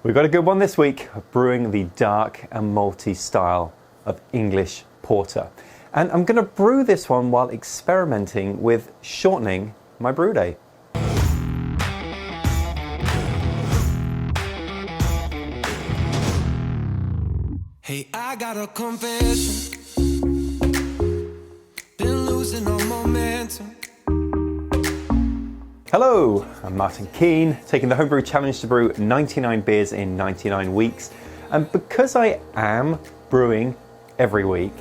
We've got a good one this week, brewing the dark and malty style of English porter. And I'm going to brew this one while experimenting with shortening my brew day. Hey, I got a confession. Been losing all momentum. Hello, I'm Martin Keane, taking the Homebrew Challenge to brew 99 beers in 99 weeks. And because I am brewing every week,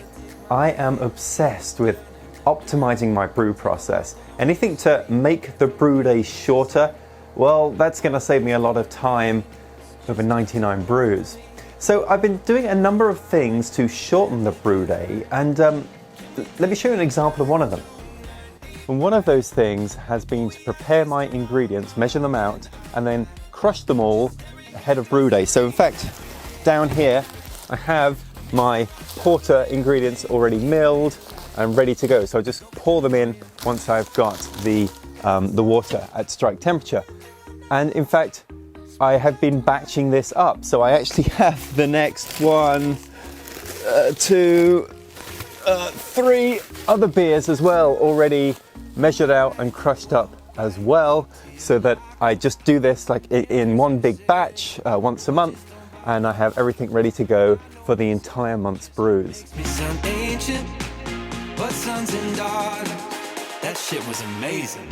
I am obsessed with optimizing my brew process. Anything to make the brew day shorter, well, that's going to save me a lot of time over 99 brews. So I've been doing a number of things to shorten the brew day, and let me show you an example of one of them. And one of those things has been to prepare my ingredients, measure them out, and then crush them all ahead of brew day. So in fact, down here, I have my porter ingredients already milled and ready to go. So I just pour them in once I've got the water at strike temperature. And in fact, I have been batching this up. So I actually have the next 1, 2, 3 other beers as well already measured out and crushed up as well, so that I just do this like in one big batch once a month, and I have everything ready to go for the entire month's brews. Ancient, but sons and daughters. That shit was amazing.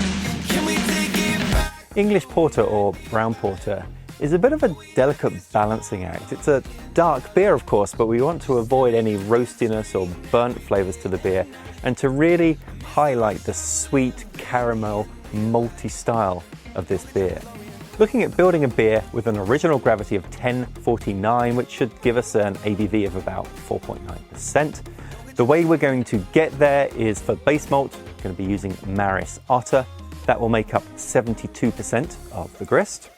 Can we take it back? English porter or brown porter is a bit of a delicate balancing act. It's a dark beer, of course, but we want to avoid any roastiness or burnt flavors to the beer, and to really highlight the sweet caramel malty style of this beer. Looking at building a beer with an original gravity of 1049, which should give us an ABV of about 4.9%. The way we're going to get there is for base malt, we're going to be using Maris Otter. That will make up 72% of the grist.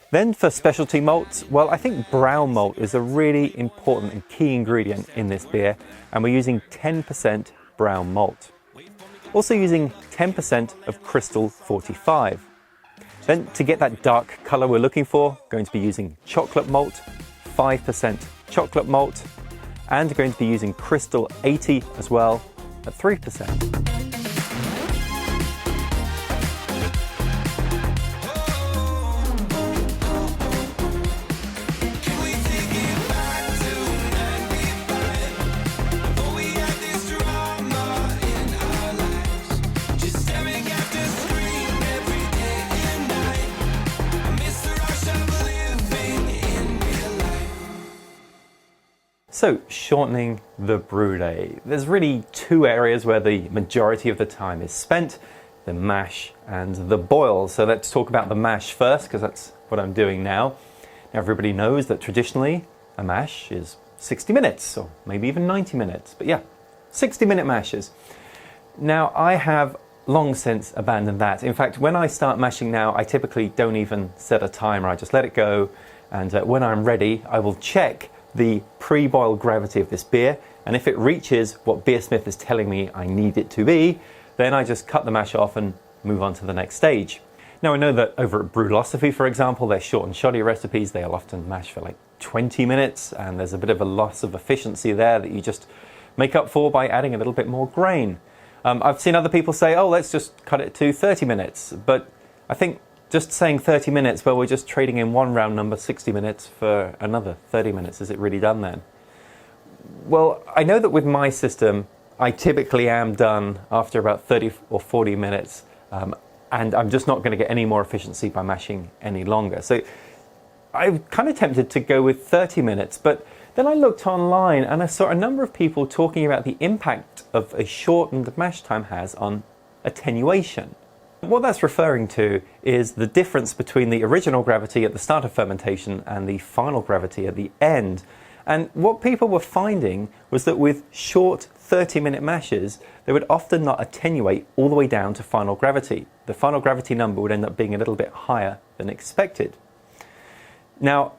Then for specialty malts, well, I think brown malt is a really important and key ingredient in this beer, and we're using 10% brown malt. Also using 10% of Crystal 45. Then to get that dark color we're looking for, going to be using chocolate malt, 5% chocolate malt, and going to be using Crystal 80 as well at 3%. So, shortening the brew day. There's really 2 areas where the majority of the time is spent, the mash and the boil. So let's talk about the mash first, because that's what I'm doing now. Now, everybody knows that traditionally a mash is 60 minutes, or maybe even 90 minutes. But yeah, 60-minute mashes. Now, I have long since abandoned that. In fact, when I start mashing now, I typically don't even set a timer. I just let it go, and when I'm ready, I will check the pre-boil gravity of this beer, and if it reaches what Beersmith is telling me I need it to be, then I just cut the mash off and move on to the next stage. Now, I know that over at Brewlosophy, for example, their short and shoddy recipes, they'll often mash for like 20 minutes, and there's a bit of a loss of efficiency there that you just make up for by adding a little bit more grain. I've seen other people say, oh, let's just cut it to 30 minutes, but I think just saying 30 minutes, well, we're just trading in one round number, 60 minutes, for another 30 minutes. Is it really done then? Well, I know that with my system, I typically am done after about 30 or 40 minutes, and I'm just not going to get any more efficiency by mashing any longer. So I'm kind of tempted to go with 30 minutes, but then I looked online and I saw a number of people talking about the impact of a shortened mash time has on attenuation. What that's referring to is the difference between the original gravity at the start of fermentation and the final gravity at the end. And what people were finding was that with short 30-minute mashes, they would often not attenuate all the way down to final gravity. The final gravity number would end up being a little bit higher than expected. Now,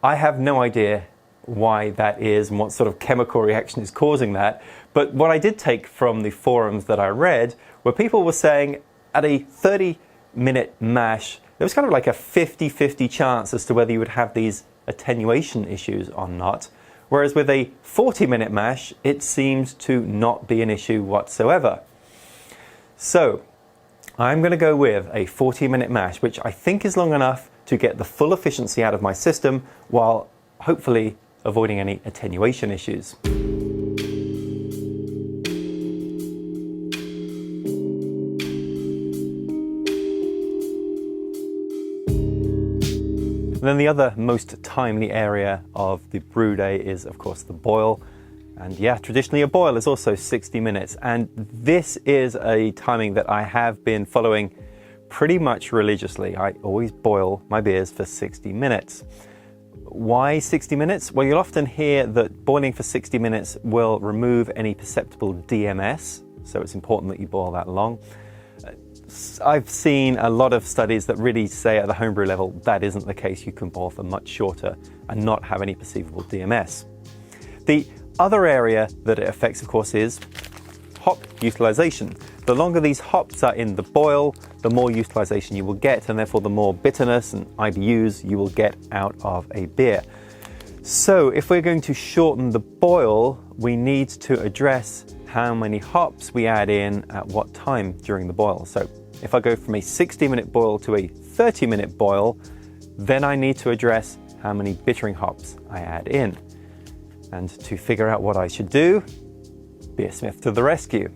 I have no idea why that is and what sort of chemical reaction is causing that, but what I did take from the forums that I read were people were saying at a 30-minute mash, there was kind of like a 50-50 chance as to whether you would have these attenuation issues or not. Whereas with a 40-minute mash, it seems to not be an issue whatsoever. So I'm going to go with a 40-minute mash, which I think is long enough to get the full efficiency out of my system while hopefully avoiding any attenuation issues. And then the other most timely area of the brew day is, of course, the boil. And yeah, traditionally a boil is also 60 minutes. And this is a timing that I have been following pretty much religiously. I always boil my beers for 60 minutes. Why 60 minutes? Well, you'll often hear that boiling for 60 minutes will remove any perceptible DMS. So it's important that you boil that long. I've seen a lot of studies that really say at the homebrew level that isn't the case. You can boil for much shorter and not have any perceivable DMS. The other area that it affects, of course, is hop utilization. The longer these hops are in the boil, the more utilization you will get, and therefore the more bitterness and IBUs you will get out of a beer. So if we're going to shorten the boil, we need to address how many hops we add in at what time during the boil. So if I go from a 60-minute boil to a 30-minute boil, then I need to address how many bittering hops I add in. And to figure out what I should do, Beersmith to the rescue.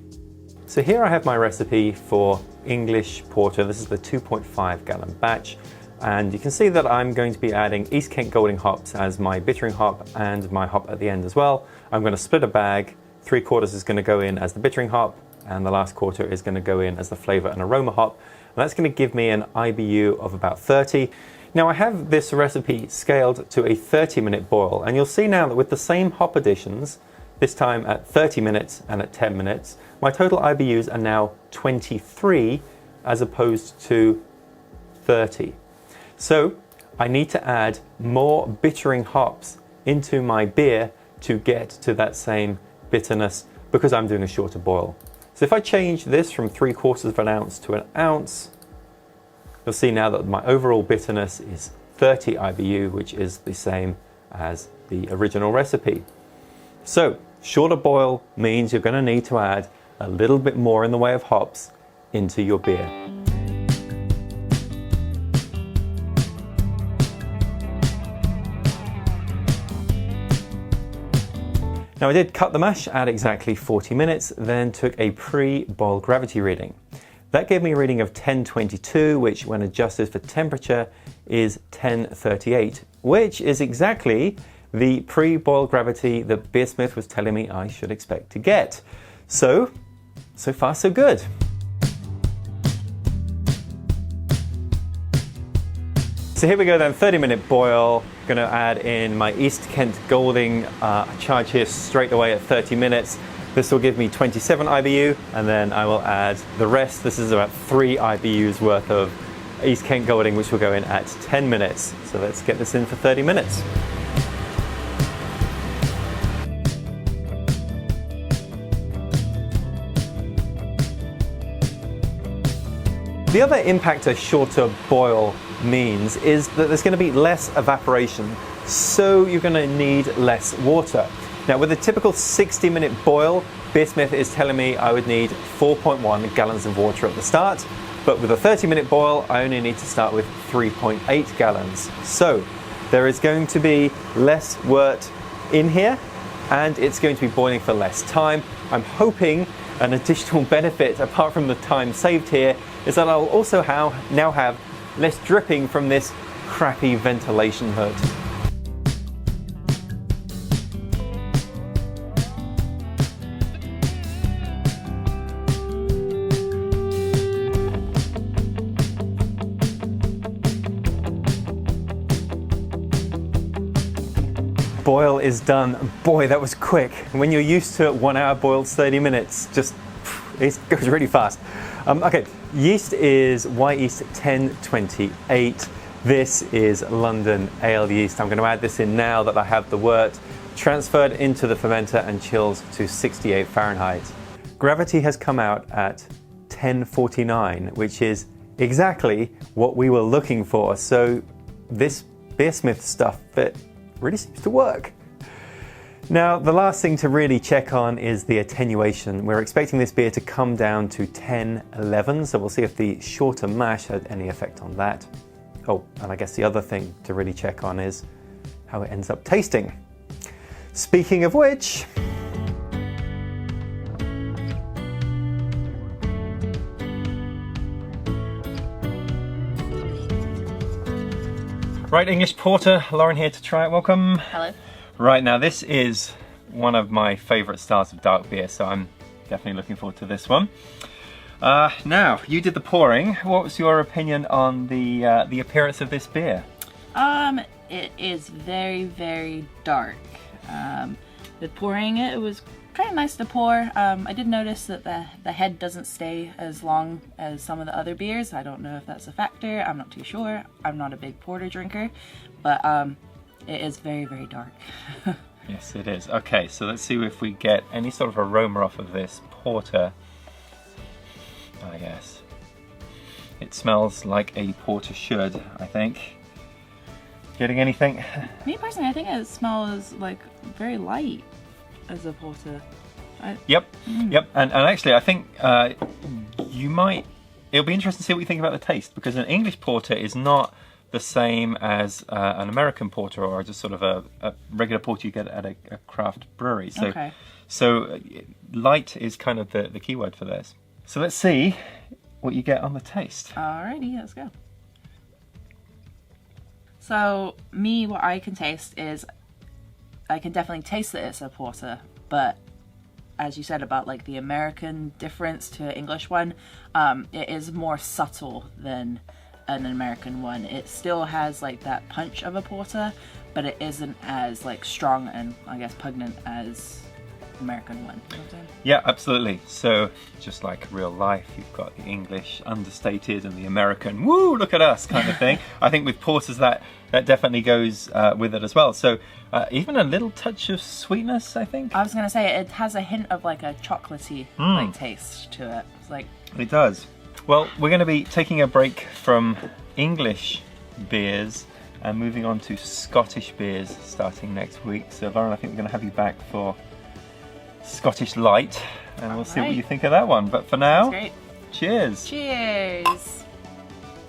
So here I have my recipe for English porter. This is the 2.5 gallon batch. And you can see that I'm going to be adding East Kent Golding hops as my bittering hop and my hop at the end as well. I'm going to split a bag. 3/4 is going to go in as the bittering hop, and the last quarter is going to go in as the flavor and aroma hop. And that's going to give me an IBU of about 30. Now I have this recipe scaled to a 30-minute boil, and you'll see now that with the same hop additions, this time at 30 minutes and at 10 minutes, my total IBUs are now 23 as opposed to 30. So I need to add more bittering hops into my beer to get to that same bitterness because I'm doing a shorter boil. So if I change this from 3/4 of an ounce to an ounce, you'll see now that my overall bitterness is 30 IBU, which is the same as the original recipe. So shorter boil means you're going to need to add a little bit more in the way of hops into your beer. Now I did cut the mash at exactly 40 minutes, then took a pre-boil gravity reading. That gave me a reading of 1022, which when adjusted for temperature is 1038, which is exactly the pre-boil gravity that Beersmith was telling me I should expect to get. So far so good. So here we go then, 30-minute boil. Going to add in my East Kent Golding charge here straight away at 30 minutes. This will give me 27 IBU, and then I will add the rest. This is about 3 IBUs worth of East Kent Golding, which will go in at 10 minutes. So let's get this in for 30 minutes. The other impact a shorter boil means is that there's going to be less evaporation, so you're going to need less water. Now with a typical 60-minute boil, Beersmith is telling me I would need 4.1 gallons of water at the start, but with a 30-minute boil I only need to start with 3.8 gallons. So there is going to be less wort in here, and it's going to be boiling for less time. I'm hoping an additional benefit, apart from the time saved here, is that I'll also now have less dripping from this crappy ventilation hood. Boil is done. Boy, that was quick. When you're used to 1 hour boils, 30 minutes, it goes really fast. Okay, yeast is Wyeast 1028. This is London Ale yeast. I'm going to add this in now that I have the wort transferred into the fermenter and chilled to 68 Fahrenheit. Gravity has come out at 1049, which is exactly what we were looking for. So this Beersmith stuff, it really seems to work. Now, the last thing to really check on is the attenuation. We're expecting this beer to come down to 10-11, so we'll see if the shorter mash had any effect on that. Oh, and I guess the other thing to really check on is how it ends up tasting. Speaking of which, right, English Porter, Lauren here to try it. Welcome. Hello. Right, now this is one of my favourite styles of dark beer, so I'm definitely looking forward to this one. Now, you did the pouring. What was your opinion on the appearance of this beer? It is very, very dark. With pouring it, it was kind of nice to pour. I did notice that the head doesn't stay as long as some of the other beers. I don't know if that's a factor. I'm not too sure. I'm not a big porter drinker, but it is very, very dark. Yes, it is. Okay, so let's see if we get any sort of aroma off of this porter. Ah, yes. It smells like a porter should, I think. Getting anything? Me personally, I think it smells like very light as a porter. Yep, yep. And actually, I think it'll be interesting to see what you think about the taste, because an English porter is not the same as an American porter or just sort of a regular porter you get at a craft brewery. So, okay. So light is kind of the key word for this. So let's see what you get on the taste. Alrighty, let's go. So what I can taste is, I can definitely taste that it's a porter, but as you said about like the American difference to an English one, it is more subtle than an American one. It still has like that punch of a porter, but it isn't as like strong and I guess pungent as American one. You know what I'm saying? Yeah, absolutely. So just like real life, you've got the English understated and the American, woo, look at us kind of thing. I think with porters that definitely goes with it as well. So even a little touch of sweetness, I think. I was gonna say it has a hint of like a chocolatey like taste to it. It's like it does. Well, we're going to be taking a break from English beers and moving on to Scottish beers starting next week. So Lauren, I think we're going to have you back for Scottish Light, and we'll see what you think of that one. But for now, great. Cheers. Cheers.